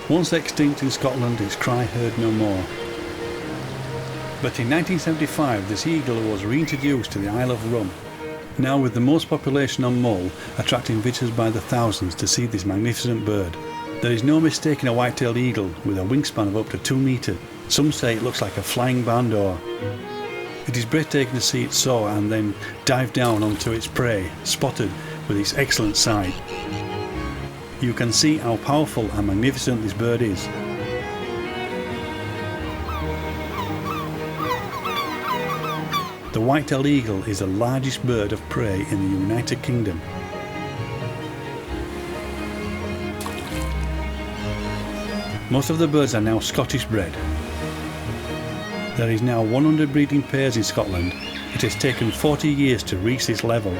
Once extinct in Scotland, its cry heard no more. But in 1975 this eagle was reintroduced to the Isle of Rum, now with the most population on Mull, attracting visitors by the thousands to see this magnificent bird. There is no mistaking a white-tailed eagle with a wingspan of up to 2 metres. Some say it looks like a flying bandor. It is breathtaking to see it soar and then dive down onto its prey, spotted with its excellent sight. You can see how powerful and magnificent this bird is. The white-tailed eagle is the largest bird of prey in the United Kingdom. Most of the birds are now Scottish bred. There is now 100 breeding pairs in Scotland. It has taken 40 years to reach this level.